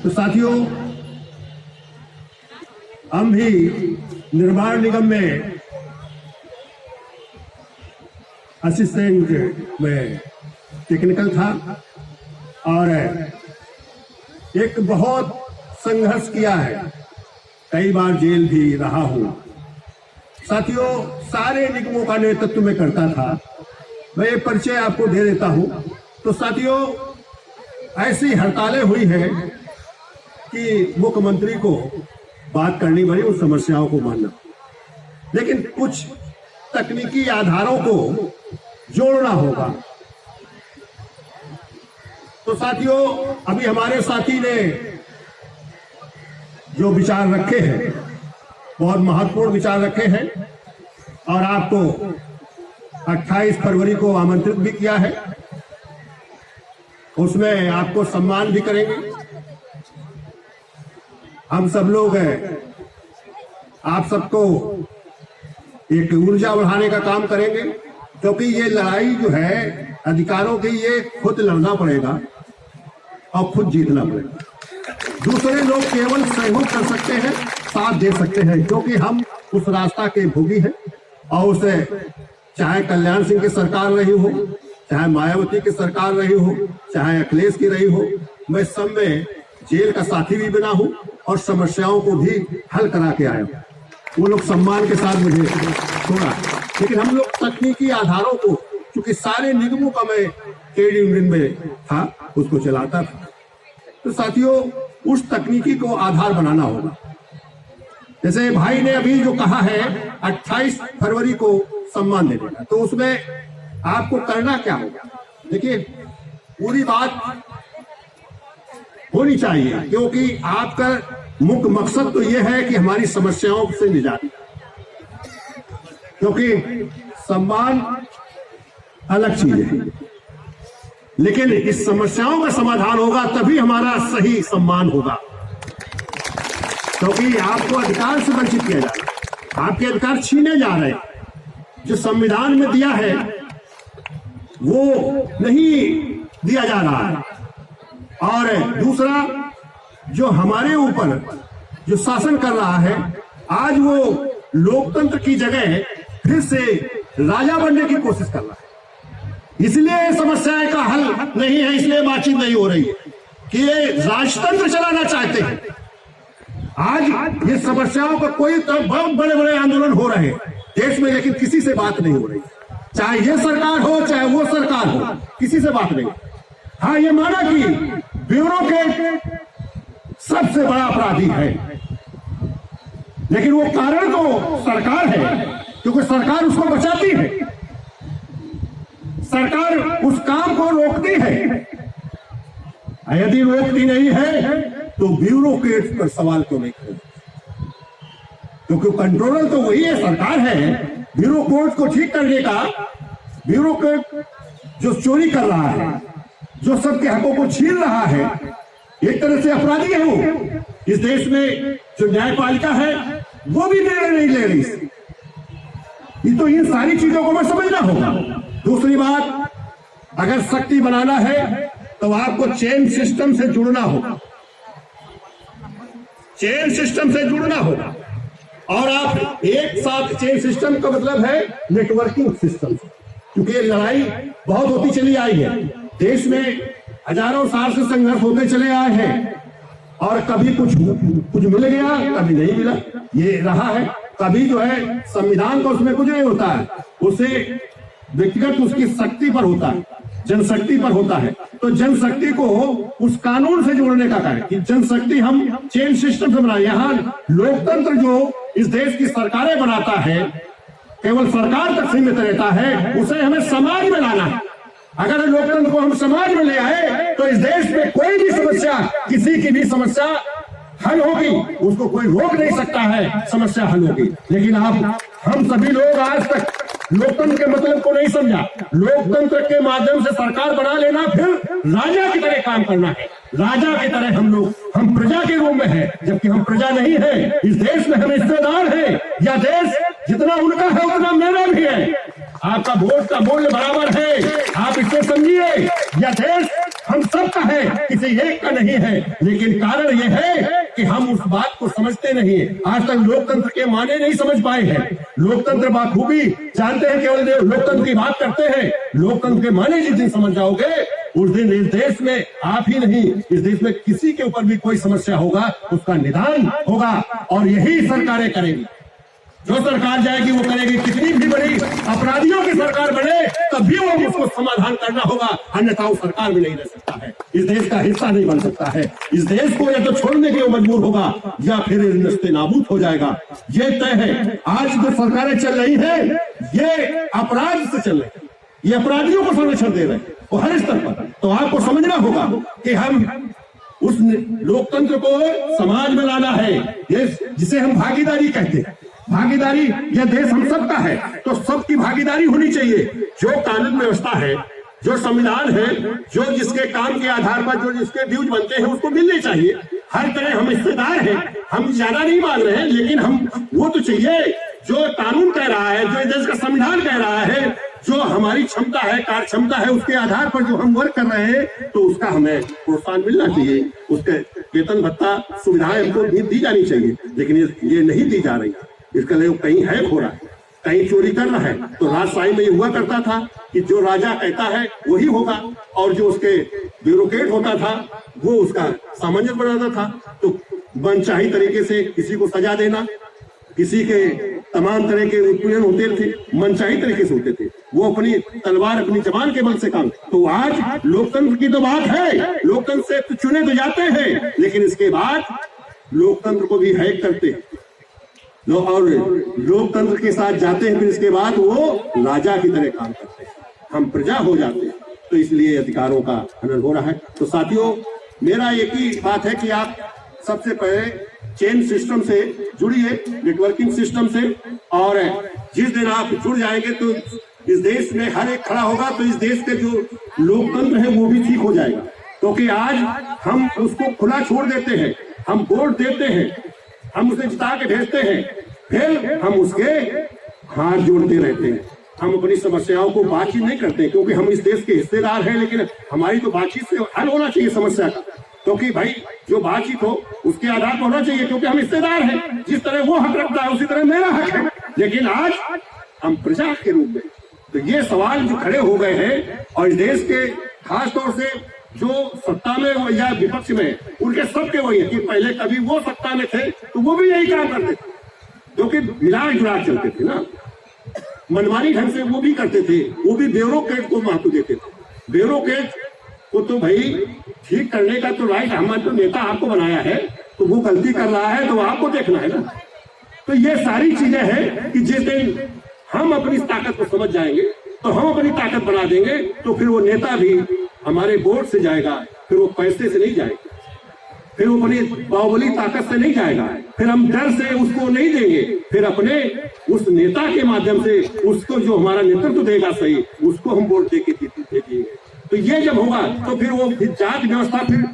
तो साथियों, हम भी निर्माण निगम में असिस्टेंट में टेक्निकल था और एक बहुत संघर्ष किया है, कई बार जेल भी रहा हूं। साथियों, सारे निगमों का नेतृत्व में करता था। मैं ये परिचय आपको दे देता हूं। तो साथियों, ऐसी हड़तालें हुई है कि मुख्यमंत्री को बात करनी पड़ी, उन समस्याओं को मानना, लेकिन कुछ तकनीकी आधारों को जोड़ना होगा। तो साथियों, अभी हमारे साथी ने जो विचार रखे हैं, बहुत महत्वपूर्ण विचार रखे हैं और आपको 28 फरवरी को आमंत्रित भी किया है। उसमें आपको सम्मान भी करेंगे। हम सब लोग आप सबको एक ऊर्जा बढ़ाने का काम करेंगे, क्योंकि ये लड़ाई जो है अधिकारों की, ये खुद लड़ना पड़ेगा और खुद जीतना पड़ेगा। दूसरे लोग केवल सहयोग कर सकते हैं, साथ दे सकते हैं, क्योंकि हम उस रास्ता के भोगी हैं। और उसे चाहे कल्याण सिंह की सरकार रही हो, चाहे मायावती की सरकार रही हो, चाहे अखिलेश की रही हो, मैं सब में जेल का साथी भी बना हूं और समस्याओं को भी हल करा के आया हूं। वो लोग सम्मान के साथ मुझे छोड़ा, लेकिन हम लोग तकनीकी आधारों को, क्योंकि सारे निगमों का मैं ट्रेड यूनियन में था, उसको चलाता था। तो साथियों, उस तकनीकी को आधार बनाना होगा। जैसे भाई ने अभी जो कहा है 28 फरवरी को सम्मान देने का, तो उसमें आपको करना क्या होगा? देखिए, पूरी बात होनी चाहिए, क्योंकि आपका मुख्य मकसद तो यह है कि हमारी समस्याओं से निजात, क्योंकि सम्मान अलग चीज है, लेकिन इस समस्याओं का समाधान होगा तभी हमारा सही सम्मान होगा। क्योंकि आपको अधिकार से वंचित किया जा रहा है, आपके अधिकार छीने जा रहे हैं। जो संविधान में दिया है वो नहीं दिया जा रहा है। और दूसरा, जो हमारे ऊपर जो शासन कर रहा है, आज वो लोकतंत्र की जगह फिर से राजा बनने की कोशिश कर रहा है। इसलिए समस्याएं का हल नहीं है, इसलिए बातचीत नहीं हो रही है कि ये राजतंत्र चलाना चाहते हैं। आज ये समस्याओं का कोई बहुत बड़े बड़े आंदोलन हो रहे हैं देश में, लेकिन किसी से बात नहीं हो रही। चाहे ये सरकार हो चाहे वो सरकार हो, किसी से बात नहीं। हाँ, ये माना कि ब्यूरोक्रेट सबसे बड़ा अपराधी है, लेकिन वो कारण तो सरकार है, क्योंकि सरकार उसको बचाती है, सरकार उस काम को रोकती है। यदि रोकती नहीं है तो ब्यूरोक्रेट पर सवाल क्यों नहीं करें? क्योंकि कंट्रोलर तो वही है, सरकार है। ब्यूरोक्रेट को ठीक करने का, ब्यूरोक्रेट जो चोरी कर रहा है, जो सबके हकों को छीन रहा है, एक तरह से अपराधी है वो। इस देश में जो न्यायपालिका है वो भी निर्णय नहीं ले रही। ये तो इन सारी चीजों को हमें समझना होगा। दूसरी बात, अगर शक्ति बनाना है तो आपको चेन सिस्टम से जुड़ना होगा, चेन सिस्टम से जुड़ना होगा। और आप एक साथ, चेन सिस्टम का मतलब है नेटवर्किंग सिस्टम, क्योंकि ये लड़ाई बहुत होती चली आई है। देश में हजारों साल से संघर्ष होते चले आए हैं और कभी कुछ मिल गया, कभी नहीं मिला, ये रहा है। कभी जो है संविधान का उसमें कुछ नहीं होता है, उसे व्यक्तिगत उसकी शक्ति पर होता है, जनशक्ति पर होता है। तो जनशक्ति को उस कानून से जोड़ने का कार्य कि जनशक्ति हम चेन सिस्टम से बनाए। यहाँ लोकतंत्र जो इस देश की सरकारें बनाता है, केवल सरकार तक सीमित रहता है, उसे हमें समाज में लाना है। अगर लोकतंत्र को हम समाज में ले आए तो इस देश में कोई भी समस्या, किसी की भी समस्या हल होगी, उसको कोई रोक नहीं सकता है, समस्या हल होगी। लेकिन हम सभी लोग आज तक लोकतंत्र के मतलब को नहीं समझा। लोकतंत्र के माध्यम से सरकार बना लेना, फिर राजा की तरह काम करना है। राजा की तरह हम प्रजा के रूप में है, जबकि हम प्रजा नहीं है। इस देश में हम हिस्सेदार हैं, या देश जितना उनका है उतना मेरा भी है। आपका वोट का मूल्य बराबर है। आप इसको समझिए, यह देश हम सब का है, किसी एक का नहीं है। लेकिन कारण यह है कि हम उस बात को समझते नहीं है। आज तक लोकतंत्र के माने नहीं समझ पाए हैं। लोकतंत्र बाखूबी जानते हैं, केवल लोकतंत्र की बात करते हैं। लोकतंत्र के माने जिस दिन समझ जाओगे, उस दिन इस देश में आप ही नहीं, इस देश में किसी के ऊपर भी कोई समस्या होगा, उसका निदान होगा। और यही सरकारें करेंगी। जो सरकार जाएगी वो करेगी, कितनी भी बड़ी अपराधियों की सरकार बने तब भी वो उसको समाधान करना होगा, अन्यथा वो सरकार में नहीं रह सकता है, इस देश का हिस्सा नहीं बन सकता है। इस देश को या तो छोड़ने के लिए मजबूर होगा या फिर नस्ते नाबूद हो जाएगा। ये तय है। आज जो सरकारें चल रही है ये अपराध से चल रही है, ये अपराधियों को संरक्षण दे रहे हैं वो हर स्तर पर। तो आपको समझना होगा कि हम उस लोकतंत्र को समाज में लाना है, ये जिसे हम भागीदारी कहते हैं। भागीदारी, यह देश हम सबका है तो सबकी भागीदारी होनी चाहिए। जो कानून व्यवस्था है, जो संविधान है, जो जिसके काम के आधार पर जो जिसके ड्यूज बनते हैं उसको मिलने चाहिए। हर तरह हम हिस्सेदार हैं, हम ज्यादा नहीं मांग रहे हैं, लेकिन हम वो तो चाहिए जो कानून कह रहा है, जो देश का संविधान कह रहा है, जो हमारी क्षमता है, कार्य क्षमता है, उसके आधार पर जो हम वर्क कर रहे हैं तो उसका हमें प्रोत्साहन मिलना चाहिए। उसके वेतन भत्ता सुविधाएं हमको दी जानी चाहिए, लेकिन ये नहीं दी जा रही। इसका लिए कहीं हैक हो रहा है, कहीं चोरी कर रहा है। तो राजशाही में ये हुआ करता था कि जो राजा कहता है वही होगा, और जो उसके ब्यूरोक्रेट होता था वो उसका सामंजस्य बनाता था। तो मनचाही तरीके से किसी को सजा देना, किसी के तमाम तरह के उत्पीड़न होते थे, मनचाही तरीके से होते थे। वो अपनी तलवार, अपनी जबान के बल से काम। तो आज लोकतंत्र की तो बात है, लोकतंत्र से चुने तो जाते हैं, लेकिन इसके बाद लोकतंत्र को भी हैक करते हैं और लोकतंत्र के साथ जाते हैं। फिर इसके बाद वो राजा की तरह काम करते हैं, हम प्रजा हो जाते हैं। तो इसलिए अधिकारों का हनन हो रहा है। तो साथियों, मेरा एक ही बात है कि आप सबसे पहले चेन सिस्टम से जुड़िए, नेटवर्किंग सिस्टम से, और जिस दिन आप जुड़ जाएंगे तो इस देश में हर एक खड़ा होगा, तो इस देश के जो लोकतंत्र है वो भी ठीक हो जाएगा। क्योंकि आज हम उसको खुला छोड़ देते हैं, हम वोट देते हैं, हम उसे जिता के भेजते हैं, फिर हम उसके हाथ जोड़ते रहते हैं। हम अपनी समस्याओं को बातचीत नहीं करते, क्योंकि हम इस देश के हिस्सेदार हैं। लेकिन हमारी तो बातचीत से हल होना चाहिए समस्या का, क्योंकि भाई जो बातचीत हो उसके आधार पर होना चाहिए, क्योंकि हम हिस्सेदार हैं। जिस तरह वो हक रखता है उसी तरह मेरा हक है। लेकिन आज हम प्रजा के रूप में, तो ये सवाल जो खड़े हो गए हैं, और इस देश के खास तौर से जो सत्ता में या विपक्ष में, उनके सबके वही है कि पहले कभी वो सत्ता में थे तो वो भी यही काम करते थे, जो कि मिलाड़ जुड़ाड़ चलते थे ना, मनमानी ढंग से वो भी करते थे। वो भी ब्यूरोक्रेट को महत्व देते थे। ब्यूरोक्रेट को तो भाई ठीक करने का तो राइट, हमारे तो नेता आपको बनाया है, तो वो गलती कर रहा है तो आपको देखना है ना। तो ये सारी चीजें हैं कि जिस दिन हम अपनी ताकत को समझ जाएंगे तो हम अपनी ताकत बना देंगे, तो फिर वो नेता भी हमारे वोट से जाएगा, फिर वो पैसे से नहीं जाएगा, फिर वो अपनी बाहुबली ताकत से नहीं जाएगा, फिर हम डर से उसको नहीं देंगे, फिर अपने उस नेता के माध्यम से उसको जो हमारा नेतृत्व देगा सही, उसको हम वोट दे के देंगे। तो ये जब होगा तो फिर वो जात व्यवस्था फिर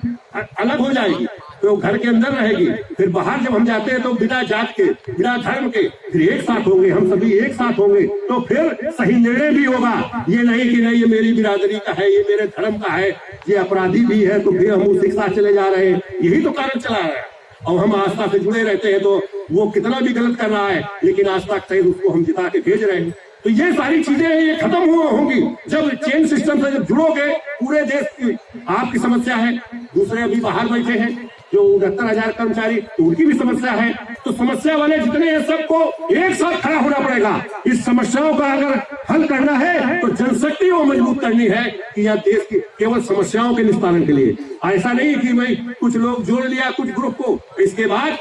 अलग हो जाएगी, तो वो घर के अंदर रहेगी। फिर बाहर जब हम जाते हैं तो बिना जात के, बिना धर्म के फिर एक साथ होंगे, हम सभी एक साथ होंगे, तो फिर सही निर्णय भी होगा। ये नहीं कि नहीं ये मेरी बिरादरी का है, ये मेरे धर्म का है, ये अपराधी भी है तो फिर हम उसी के साथ चले जा रहे हैं। यही तो कारण चला है। और हम आस्था से जुड़े रहते हैं तो वो कितना भी गलत कर रहा है, लेकिन आस्था के सहित उसको हम जिता के भेज रहे हैं। तो ये सारी चीजें ये खत्म होंगी जब चेन सिस्टम से जब जुड़ोगे। पूरे देश की आपकी समस्या है, दूसरे अभी बाहर बैठे हैं जो 69,000 कर्मचारी, तो उनकी भी समस्या है। तो समस्या वाले जितने हैं सबको एक साथ खड़ा होना पड़ेगा। इस समस्याओं का अगर हल करना है तो जनशक्ति को मजबूत करनी है कि यह देश की केवल समस्याओं के निस्तारण के लिए। ऐसा नहीं कि भाई कुछ लोग जोड़ लिया कुछ ग्रुप को, इसके बाद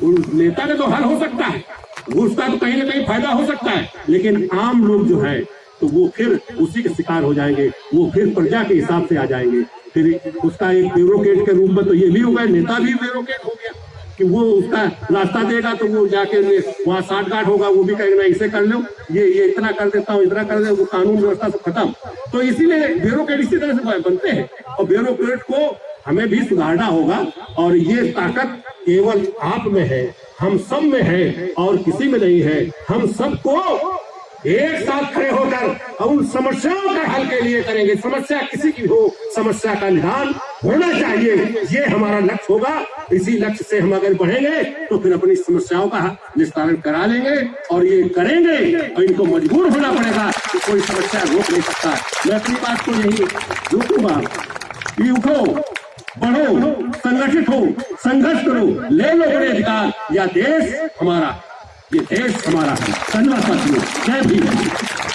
नेता का तो हल हो सकता है, उसका तो कहीं ना कहीं फायदा हो सकता है, लेकिन आम लोग जो है तो वो फिर उसी के शिकार हो जाएंगे, वो फिर प्रजा के हिसाब से आ जाएंगे। फिर उसका एक ब्यूरोक्रेट के रूप में तो ये भी हो गया, नेता भी ब्यूरोक्रेट हो गया कि वो उसका रास्ता देगा तो वो जाके वहाँ साठगांठ होगा, वो भी कहेगा इसे कर लो, ये इतना कर देता हूँ, इतना कर दे, वो कानून व्यवस्था से खत्म। तो इसीलिए ब्यूरोक्रेट इसी तरह से बनते हैं, और ब्यूरोक्रेट को हमें भी सुधारना होगा। और ये ताकत केवल आप में है, हम सब में है और किसी में नहीं है। हम सबको एक साथ खड़े होकर और उन समस्याओं का हल के लिए करेंगे। समस्या किसी की हो, समस्या का निदान होना चाहिए, ये हमारा लक्ष्य होगा। इसी लक्ष्य से हम अगर बढ़ेंगे तो फिर अपनी समस्याओं का निस्तारण करा लेंगे और ये करेंगे और इनको मजबूर होना पड़ेगा कि कोई समस्या रोक नहीं सकता। मैं अपनी बात को यही रोकूंगा कि उठो, बढ़ो, संगठित हो, संघर्ष करो, ले लो बड़े अधिकार। या देश हमारा, ये देश हमारा है। धन्यवाद साथियों, जय भीम।